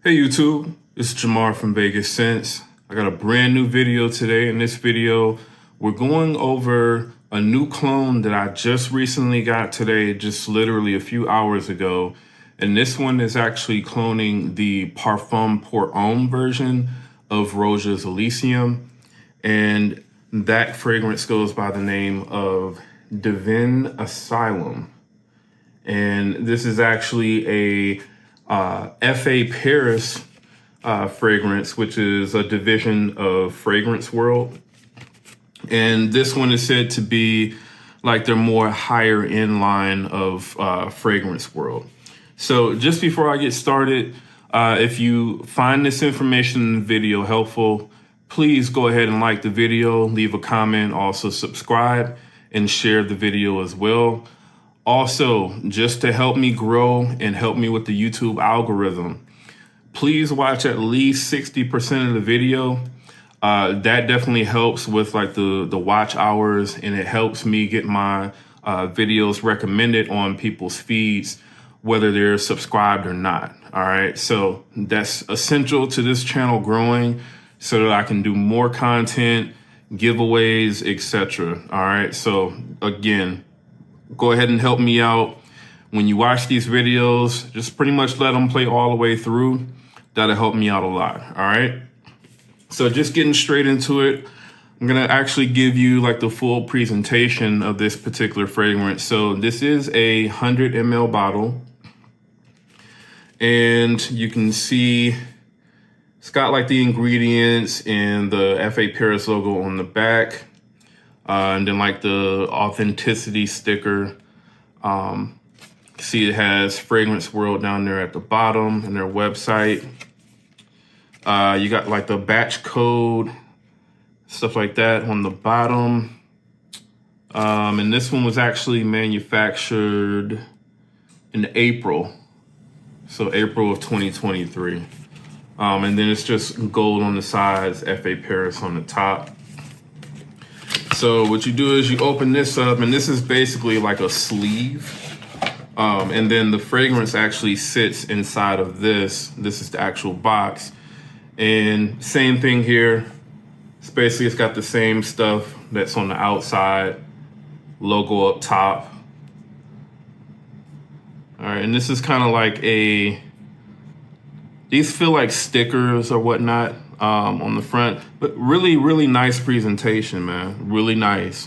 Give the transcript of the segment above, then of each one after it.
Hey YouTube, it's Jamar from Vegas Sense. I got a brand new video today. In this video, we're going over a new clone that I just recently got today, just literally a few hours ago. And this one is actually cloning the Parfum pour Homme version of Roja's Elysium. And that fragrance goes by the name of Divin Asylum. And this is actually a FA Paris fragrance, which is a division of Fragrance World. And this one is said to be like their more higher end line of Fragrance World. So just before I get started, if you find this information in the video helpful, please go ahead and like the video, leave a comment, also subscribe and share the video as well. Also, just to help me grow and help me with the YouTube algorithm, please watch at least 60% of the video. That definitely helps with like the watch hours, and it helps me get my videos recommended on people's feeds, whether they're subscribed or not. All right, so that's essential to this channel growing so that I can do more content, giveaways, etc. All right, so again, go ahead and help me out. When you watch these videos, just pretty much let them play all the way through. That'll help me out a lot, all right? So just getting straight into it, I'm gonna actually give you like the full presentation of this particular fragrance. So this is a 100 ml bottle. And you can see it's got like the ingredients and the FA Paris logo on the back. And then like the authenticity sticker. See it has Fragrance World down there at the bottom and their website. You got like the batch code, stuff like that on the bottom. And this one was actually manufactured in April. So April of 2023. And then it's just gold on the sides, FA Paris on the top. So what you do is you open this up, and this is basically like a sleeve. And then the fragrance actually sits inside of this. This is the actual box. And same thing here. It's basically, it's got the same stuff that's on the outside, logo up top. All right, and this is kind of like these feel like stickers or whatnot. On the front, but really nice presentation, man. Really nice.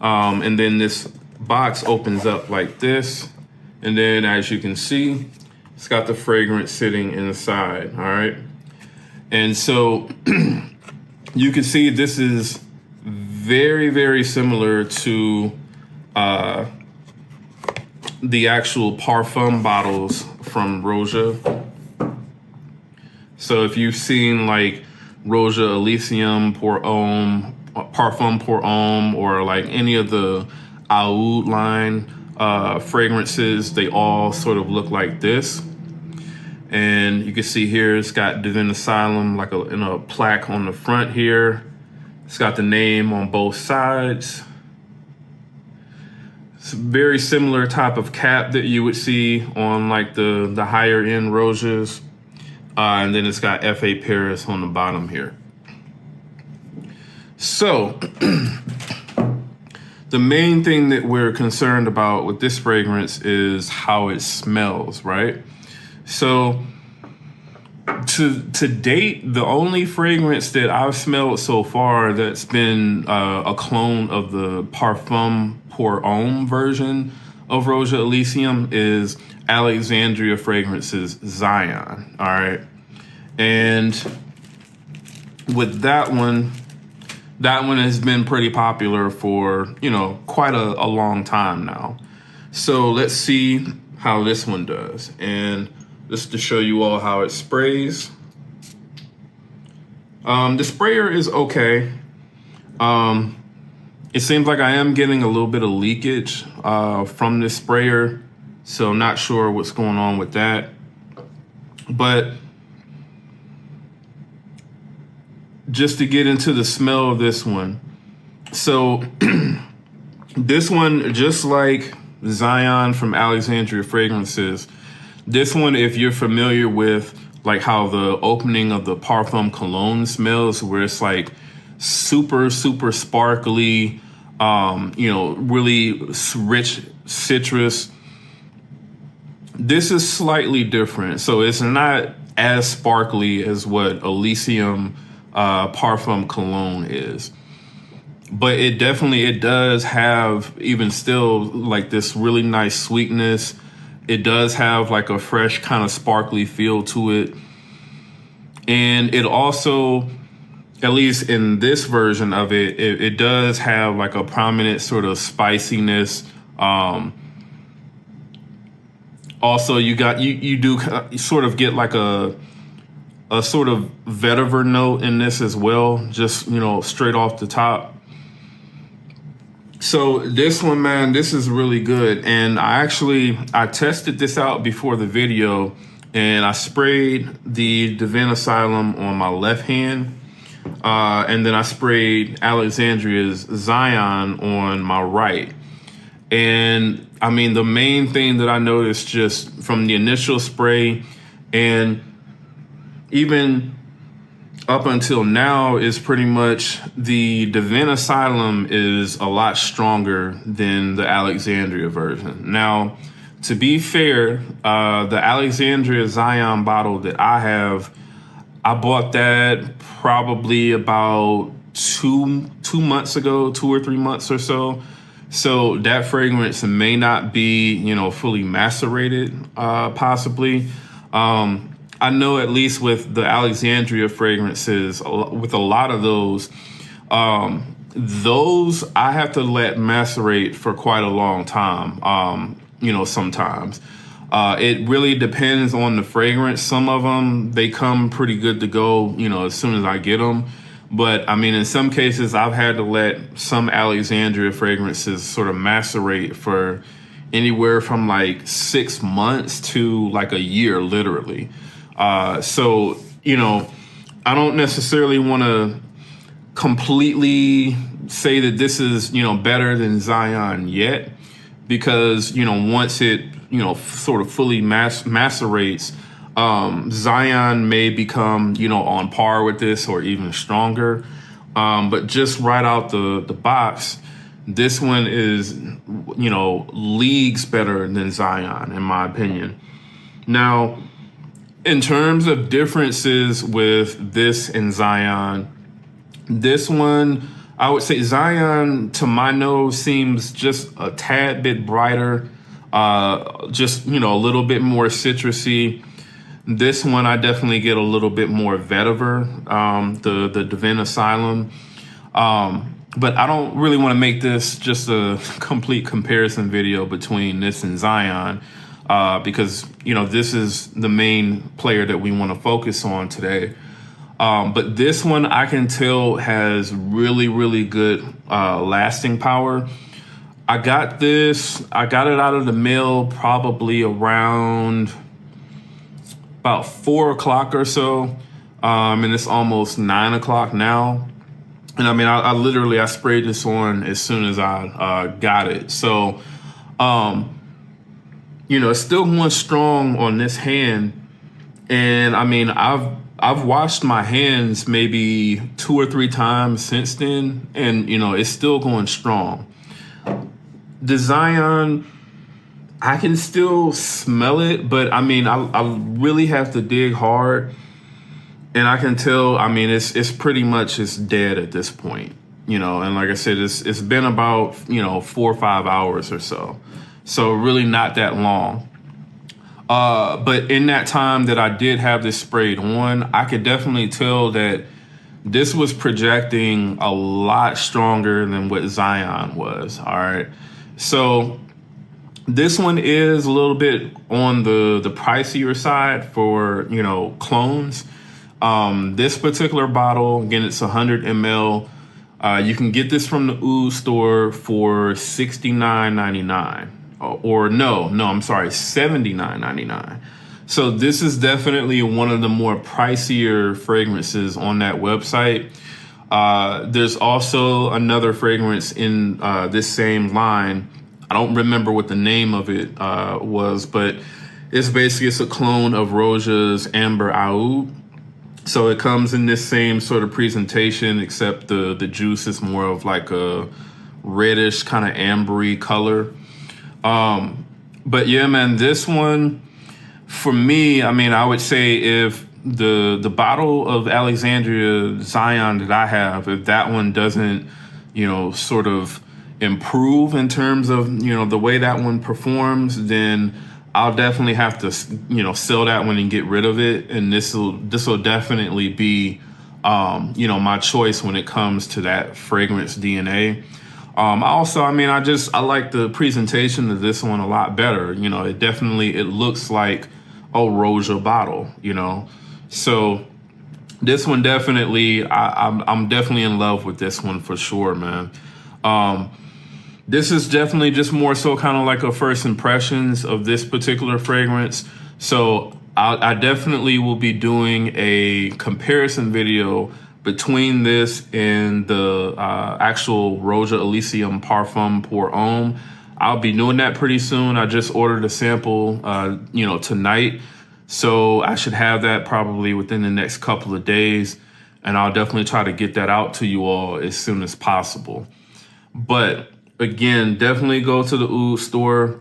And then this box opens up like this. And then as you can see, it's got the fragrance sitting inside, all right? And so you can see this is very similar to the actual Parfum bottles from Roja. So if you've seen like Roja Elysium pour Homme, Parfum pour Homme, or like any of the Oud line fragrances, they all sort of look like this. And you can see here, it's got Divin Asylum like in a plaque on the front here. It's got the name on both sides. It's a very similar type of cap that you would see on like the higher end Rojas. And then it's got FA Paris on the bottom here. So the main thing that we're concerned about with this fragrance is how it smells, right? So to date, the only fragrance that I've smelled so far that's been a clone of the Parfum pour Homme version of Roja Elysium is Alexandria Fragrances Zion, all right? And with that one has been pretty popular for, you know, quite a long time now. So let's see how this one does. And just to show you all how it sprays. The sprayer is okay. It seems like I am getting a little bit of leakage from this sprayer. So I'm not sure what's going on with that. But just to get into the smell of this one. So this one, just like Zion from Alexandria Fragrances, this one, if you're familiar with like how the opening of the Parfum cologne smells, where it's like super, super sparkly, really rich citrus. This is slightly different. So it's not as sparkly as what Elysium Parfum cologne is. But it does have, even still, like this really nice sweetness. It does have like a fresh kind of sparkly feel to it. And it also, at least in this version of it, it does have like a prominent sort of spiciness. Also, you do sort of get like a sort of vetiver note in this as well, just, straight off the top. So this one, man, this is really good. And I tested this out before the video, and I sprayed the Divin Asylum on my left hand. And then I sprayed Alexandria's Zion on my right. And I mean, the main thing that I noticed just from the initial spray and even up until now is pretty much the Divin Asylum is a lot stronger than the Alexandria version. Now, to be fair, the Alexandria Zion bottle that I have, I bought that probably about 2 months ago, 2 or 3 months or so. So that fragrance may not be, fully macerated, possibly. I know at least with the Alexandria fragrances, with a lot of those I have to let macerate for quite a long time, sometimes. It really depends on the fragrance. Some of them, they come pretty good to go, as soon as I get them. But I mean, in some cases, I've had to let some Alexandria fragrances sort of macerate for anywhere from like 6 months to like a year, literally. So, I don't necessarily want to completely say that this is, better than Zion yet, because, once it, sort of fully macerates, Zion may become, on par with this or even stronger. But just right out the box, this one is, leagues better than Zion, in my opinion. Now, in terms of differences with this and Zion, this one, I would say Zion, to my nose, seems just a tad bit brighter, just, a little bit more citrusy. This one, I definitely get a little bit more vetiver, the Divin Asylum. But I don't really want to make this just a complete comparison video between this and Zion, because, this is the main player that we want to focus on today. But this one, I can tell, has really, really good lasting power. I got it out of the mail probably around about 4 o'clock or so. And it's almost 9 o'clock now. And I mean, I sprayed this on as soon as I got it. So, it's still going strong on this hand. And I mean, I've washed my hands maybe 2 or 3 times since then, and it's still going strong. The Zion, I can still smell it, but I mean, I really have to dig hard, and I can tell. I mean, it's pretty much dead at this point, And like I said, it's been about 4 or 5 hours or so, so really not that long. But in that time that I did have this sprayed on, I could definitely tell that this was projecting a lot stronger than what Zion was. All right. So this one is a little bit on the pricier side for, clones. This particular bottle, again, it's 100 ml. You can get this from the Oud store for $69.99. Or I'm sorry, $79.99. So this is definitely one of the more pricier fragrances on that website. There's also another fragrance in this same line. I don't remember what the name of it was, but It's a clone of Roja's Amber Oud. So it comes in this same sort of presentation, except the juice is more of like a reddish kind of ambery color. But yeah, man, this one for me, I mean, I would say if the bottle of Alexandria Zion that I have, if that one doesn't, sort of improve in terms of, the way that one performs, then I'll definitely have to, sell that one and get rid of it. And this will definitely be, my choice when it comes to that fragrance DNA. I like the presentation of this one a lot better. It looks like a Roja bottle, So this one definitely, I'm definitely in love with this one for sure, man. This is definitely just more so kind of like a first impressions of this particular fragrance. So I definitely will be doing a comparison video between this and the actual Roja Elysium Parfum pour Homme. I'll be doing that pretty soon. I just ordered a sample, tonight. So I should have that probably within the next couple of days. And I'll definitely try to get that out to you all as soon as possible. But again, definitely go to the Oud store.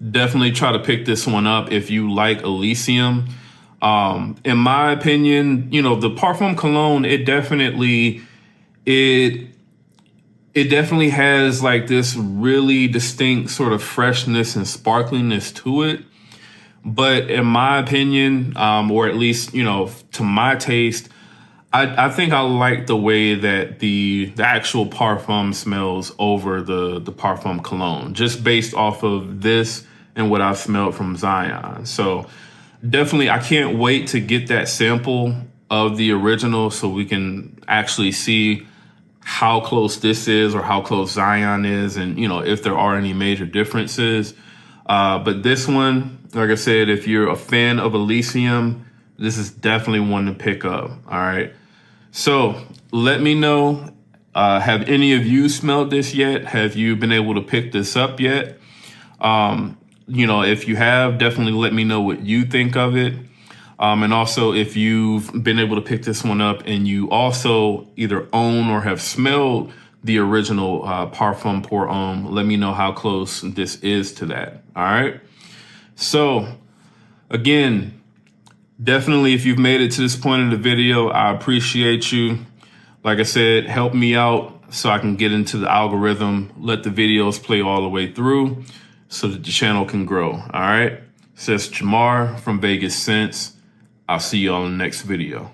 Definitely try to pick this one up if you like Elysium. In my opinion, the Parfum Cologne, it definitely has like this really distinct sort of freshness and sparkliness to it. But in my opinion, or at least, to my taste, I think I like the way that the actual Parfum smells over the Parfum Cologne, just based off of this and what I've smelled from Zion. So definitely, I can't wait to get that sample of the original so we can actually see how close this is or how close Zion is, and, if there are any major differences. But this one, like I said, if you're a fan of Elysium, this is definitely one to pick up. All right. So let me know, have any of you smelled this yet? Have you been able to pick this up yet? If you have, definitely let me know what you think of it. And also, if you've been able to pick this one up and you also either own or have smelled the original Parfum pour Homme, let me know how close this is to that. All right. So again, definitely, if you've made it to this point in the video, I appreciate you. Like I said, help me out so I can get into the algorithm, let the videos play all the way through so that the channel can grow. All right. So that's Jamar from Vegas Sense. I'll see you all in the next video.